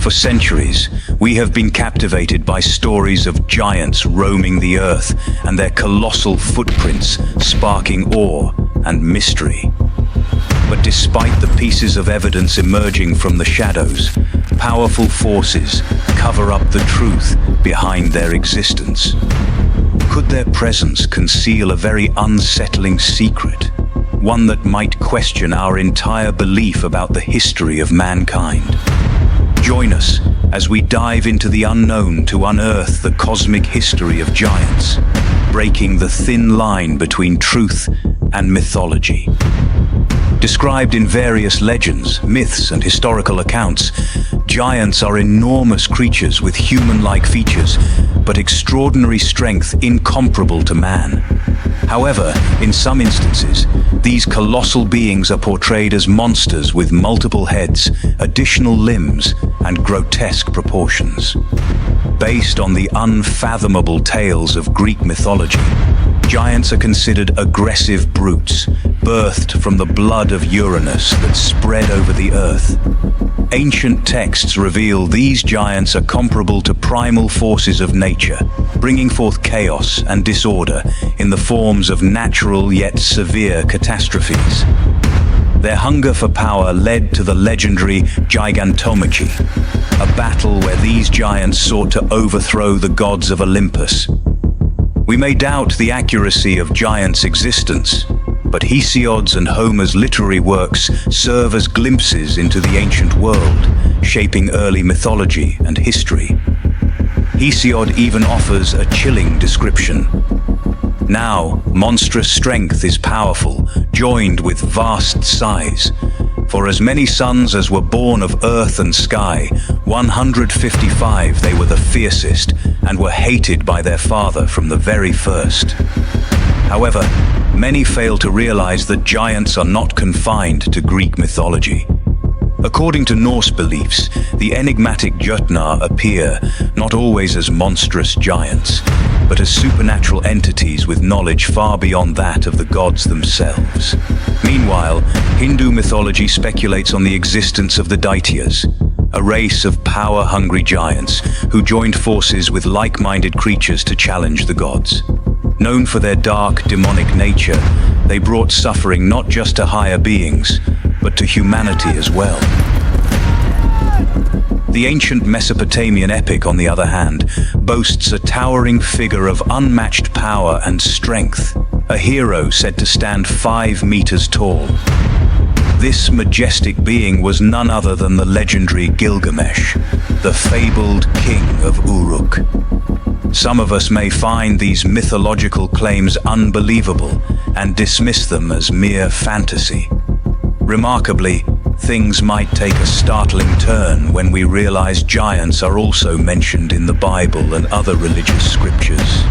For centuries, we have been captivated by stories of giants roaming the earth and their colossal footprints sparking awe and mystery. But despite the pieces of evidence emerging from the shadows, powerful forces cover up the truth behind their existence. Could their presence conceal a very unsettling secret, one that might question our entire belief about the history of mankind? Join us as we dive into the unknown to unearth the cosmic history of giants, breaking the thin line between truth and mythology. Described in various legends, myths, and historical accounts, giants are enormous creatures with human-like features, but extraordinary strength incomparable to man. However, in some instances, these colossal beings are portrayed as monsters with multiple heads, additional limbs, and grotesque proportions. Based on the unfathomable tales of Greek mythology, giants are considered aggressive brutes, birthed from the blood of Uranus that spread over the earth. Ancient texts reveal these giants are comparable to primal forces of nature, bringing forth chaos and disorder in the forms of natural yet severe catastrophes. Their hunger for power led to the legendary gigantomachy, a battle where these giants sought to overthrow the gods of Olympus. We may doubt the accuracy of giants' existence, but Hesiod's and Homer's literary works serve as glimpses into the ancient world, shaping early mythology and history. Hesiod even offers a chilling description. Now, monstrous strength is powerful, joined with vast size. For as many sons as were born of earth and sky, 155 they were the fiercest, and were hated by their father from the very first. However, many fail to realize that giants are not confined to Greek mythology. According to Norse beliefs, the enigmatic Jötnar appear not always as monstrous giants, but as supernatural entities with knowledge far beyond that of the gods themselves. Meanwhile, Hindu mythology speculates on the existence of the Daityas, a race of power-hungry giants who joined forces with like-minded creatures to challenge the gods. Known for their dark, demonic nature, they brought suffering not just to higher beings, but to humanity as well. The ancient Mesopotamian epic, on the other hand, boasts a towering figure of unmatched power and strength, a hero said to stand 5 meters tall. This majestic being was none other than the legendary Gilgamesh, the fabled king of Uruk. Some of us may find these mythological claims unbelievable and dismiss them as mere fantasy. Remarkably, things might take a startling turn when we realize giants are also mentioned in the Bible and other religious scriptures.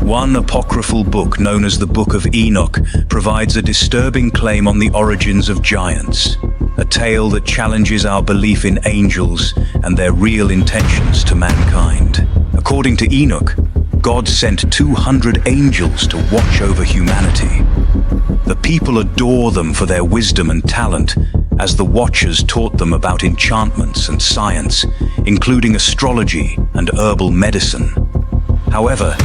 One apocryphal book known as the Book of Enoch provides a disturbing claim on the origins of giants, a tale that challenges our belief in angels and their real intentions to mankind. According to Enoch, God sent 200 angels to watch over humanity. The people adore them for their wisdom and talent, as the Watchers taught them about enchantments and science, including astrology and herbal medicine. However,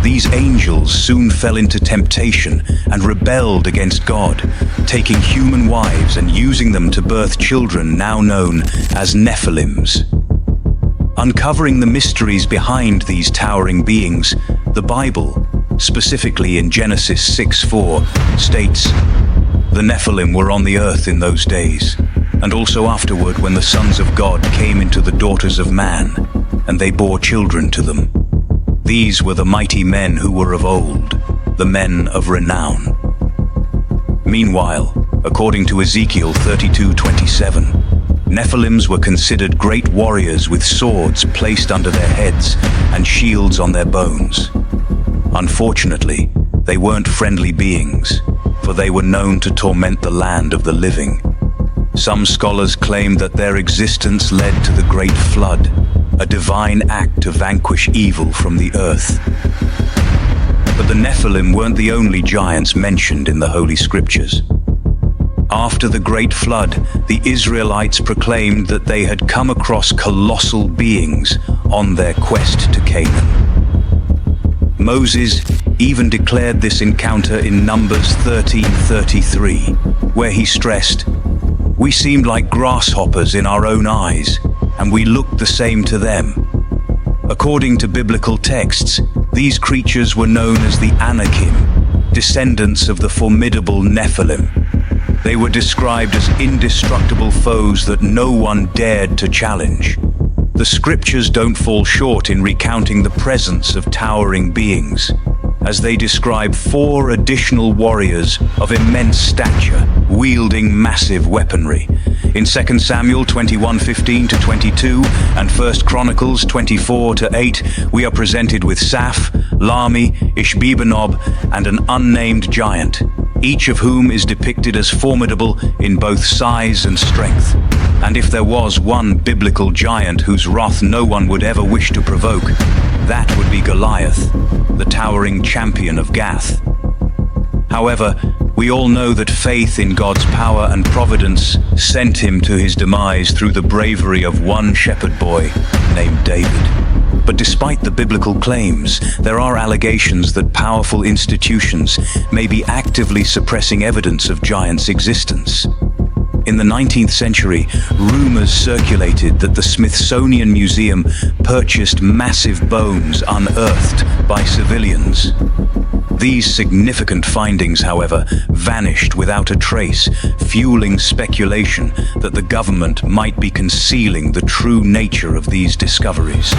these angels soon fell into temptation and rebelled against God, taking human wives and using them to birth children now known as Nephilims. Uncovering the mysteries behind these towering beings, the Bible, specifically in Genesis 6:4, states, "The Nephilim were on the earth in those days, and also afterward when the sons of God came into the daughters of man, and they bore children to them. These were the mighty men who were of old, the men of renown." Meanwhile, according to Ezekiel 32:27, Nephilims were considered great warriors with swords placed under their heads and shields on their bones. Unfortunately, they weren't friendly beings, for they were known to torment the land of the living. Some scholars claim that their existence led to the Great Flood, a divine act to vanquish evil from the earth. But the Nephilim weren't the only giants mentioned in the Holy Scriptures. After the Great Flood, the Israelites proclaimed that they had come across colossal beings on their quest to Canaan. Moses even declared this encounter in Numbers 13:33, where he stressed, "We seemed like grasshoppers in our own eyes, and we looked the same to them." According to biblical texts, these creatures were known as the Anakim, descendants of the formidable Nephilim. They were described as indestructible foes that no one dared to challenge. The scriptures don't fall short in recounting the presence of towering beings, as they describe 4 additional warriors of immense stature, wielding massive weaponry. In 2 Samuel 21:15-22 and 1 Chronicles 24-8, we are presented with Saph, Lami, Ishbi-benob, and an unnamed giant, each of whom is depicted as formidable in both size and strength. And if there was one biblical giant whose wrath no one would ever wish to provoke, that would be Goliath, the towering champion of Gath. However, we all know that faith in God's power and providence sent him to his demise through the bravery of one shepherd boy named David. But despite the biblical claims, there are allegations that powerful institutions may be actively suppressing evidence of giants' existence. In the 19th century, rumors circulated that the Smithsonian Museum purchased massive bones unearthed by civilians. These significant findings, however, vanished without a trace, fueling speculation that the government might be concealing the true nature of these discoveries.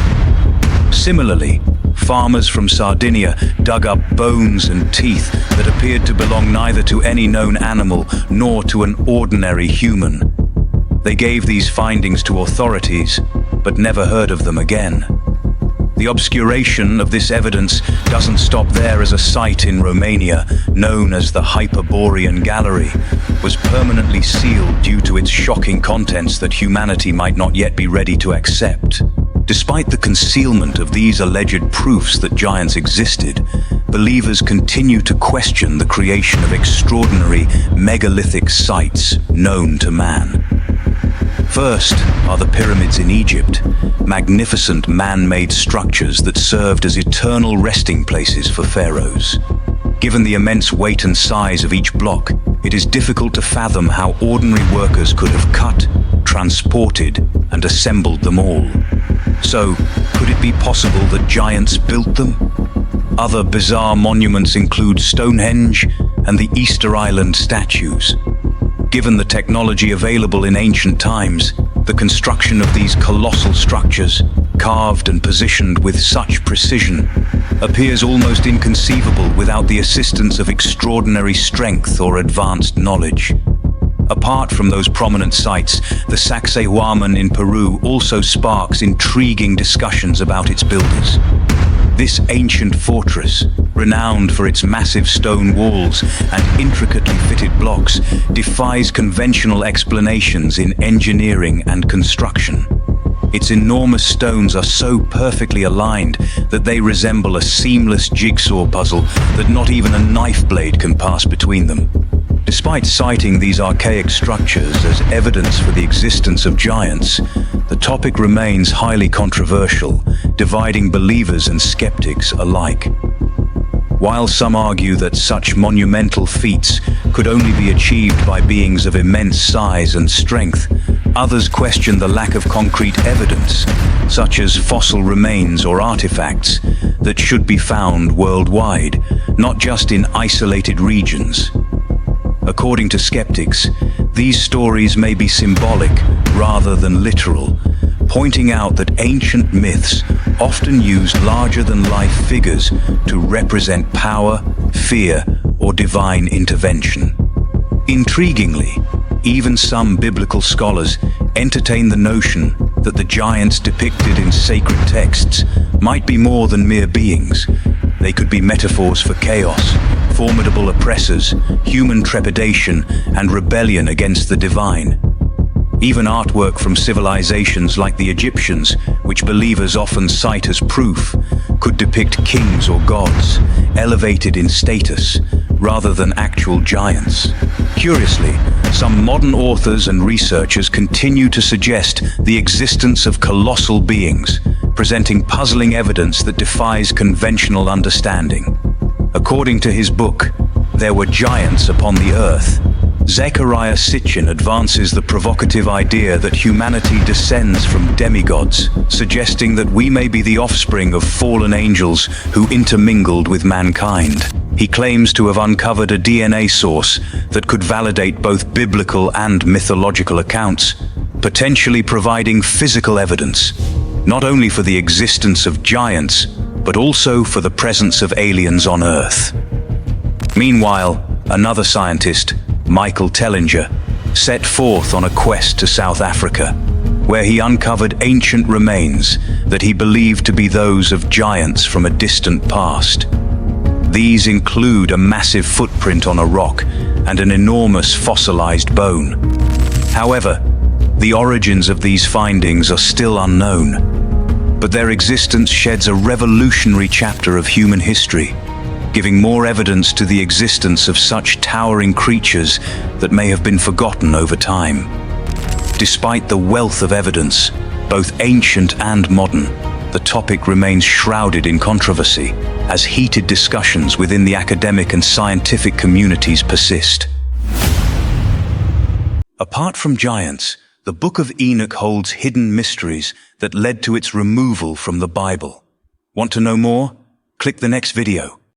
Similarly, farmers from Sardinia dug up bones and teeth that appeared to belong neither to any known animal nor to an ordinary human. They gave these findings to authorities, but never heard of them again. The obscuration of this evidence doesn't stop there, as a site in Romania, known as the Hyperborean Gallery, was permanently sealed due to its shocking contents that humanity might not yet be ready to accept. Despite the concealment of these alleged proofs that giants existed, believers continue to question the creation of extraordinary megalithic sites known to man. First are the pyramids in Egypt, magnificent man-made structures that served as eternal resting places for pharaohs. Given the immense weight and size of each block, it is difficult to fathom how ordinary workers could have cut, transported, and assembled them all. So, could it be possible that giants built them? Other bizarre monuments include Stonehenge and the Easter Island statues. Given the technology available in ancient times, the construction of these colossal structures, carved and positioned with such precision, appears almost inconceivable without the assistance of extraordinary strength or advanced knowledge. Apart from those prominent sites, the Sacsayhuaman in Peru also sparks intriguing discussions about its builders. This ancient fortress, renowned for its massive stone walls and intricately fitted blocks, defies conventional explanations in engineering and construction. Its enormous stones are so perfectly aligned that they resemble a seamless jigsaw puzzle that not even a knife blade can pass between them. Despite citing these archaic structures as evidence for the existence of giants, the topic remains highly controversial, dividing believers and skeptics alike. While some argue that such monumental feats could only be achieved by beings of immense size and strength, others question the lack of concrete evidence, such as fossil remains or artifacts, that should be found worldwide, not just in isolated regions. According to skeptics, these stories may be symbolic rather than literal, pointing out that ancient myths often used larger-than-life figures to represent power, fear, or divine intervention. Intriguingly, even some biblical scholars entertain the notion that the giants depicted in sacred texts might be more than mere beings. They could be metaphors for chaos, formidable oppressors, human trepidation, and rebellion against the divine. Even artwork from civilizations like the Egyptians, which believers often cite as proof, could depict kings or gods, elevated in status, rather than actual giants. Curiously, some modern authors and researchers continue to suggest the existence of colossal beings, presenting puzzling evidence that defies conventional understanding. According to his book, There Were Giants Upon the Earth, Zecharia Sitchin advances the provocative idea that humanity descends from demigods, suggesting that we may be the offspring of fallen angels who intermingled with mankind. He claims to have uncovered a DNA source that could validate both biblical and mythological accounts, potentially providing physical evidence, not only for the existence of giants, but also for the presence of aliens on Earth. Meanwhile, another scientist, Michael Tellinger, set forth on a quest to South Africa, where he uncovered ancient remains that he believed to be those of giants from a distant past. These include a massive footprint on a rock and an enormous fossilized bone. However, the origins of these findings are still unknown, but their existence sheds a revolutionary chapter of human history, giving more evidence to the existence of such towering creatures that may have been forgotten over time. Despite the wealth of evidence, both ancient and modern, the topic remains shrouded in controversy as heated discussions within the academic and scientific communities persist. Apart from giants, the Book of Enoch holds hidden mysteries that led to its removal from the Bible. Want to know more? Click the next video.